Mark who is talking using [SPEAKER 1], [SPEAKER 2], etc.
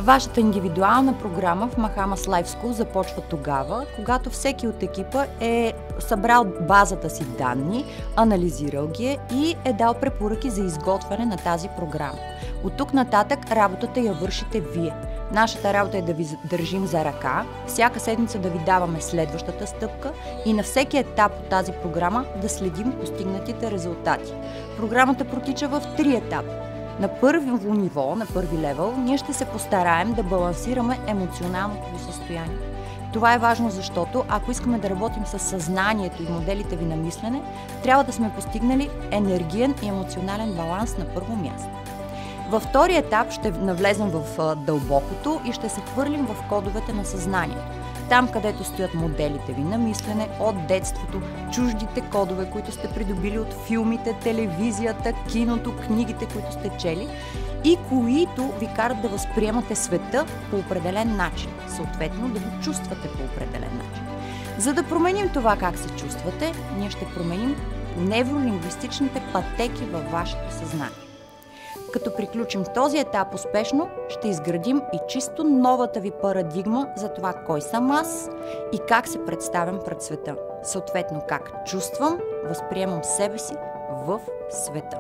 [SPEAKER 1] Вашата индивидуална програма в Mahamas Life School започва тогава, когато всеки от екипа е събрал базата си данни, анализирал ги и е дал препоръки за изготвяне на тази програма. От тук нататък работата я вършите вие. Нашата работа е да ви държим за ръка, всяка седмица да ви даваме следващата стъпка и на всеки етап от тази програма да следим постигнатите резултати. Програмата протича в 3 етапа. На първо ниво, на първи левел, ние ще се постараем да балансираме емоционалното ви състояние. Това е важно, защото ако искаме да работим с съзнанието и моделите ви на мислене, трябва да сме постигнали енергиен и емоционален баланс на първо място. Във втори етап ще навлезем в дълбокото и ще се хвърлим в кодовете на съзнанието. Там, където стоят моделите ви на мислене от детството, чуждите кодове, които сте придобили от филмите, телевизията, киното, книгите, които сте чели и които ви карат да възприемате света по определен начин, съответно да го чувствате по определен начин. За да променим това как се чувствате, ние ще променим невролингвистичните пътеки във вашето съзнание. Като приключим този етап успешно, ще изградим и чисто новата ви парадигма за това кой съм аз и как се представям пред света. Съответно как чувствам, възприемам себе си в света.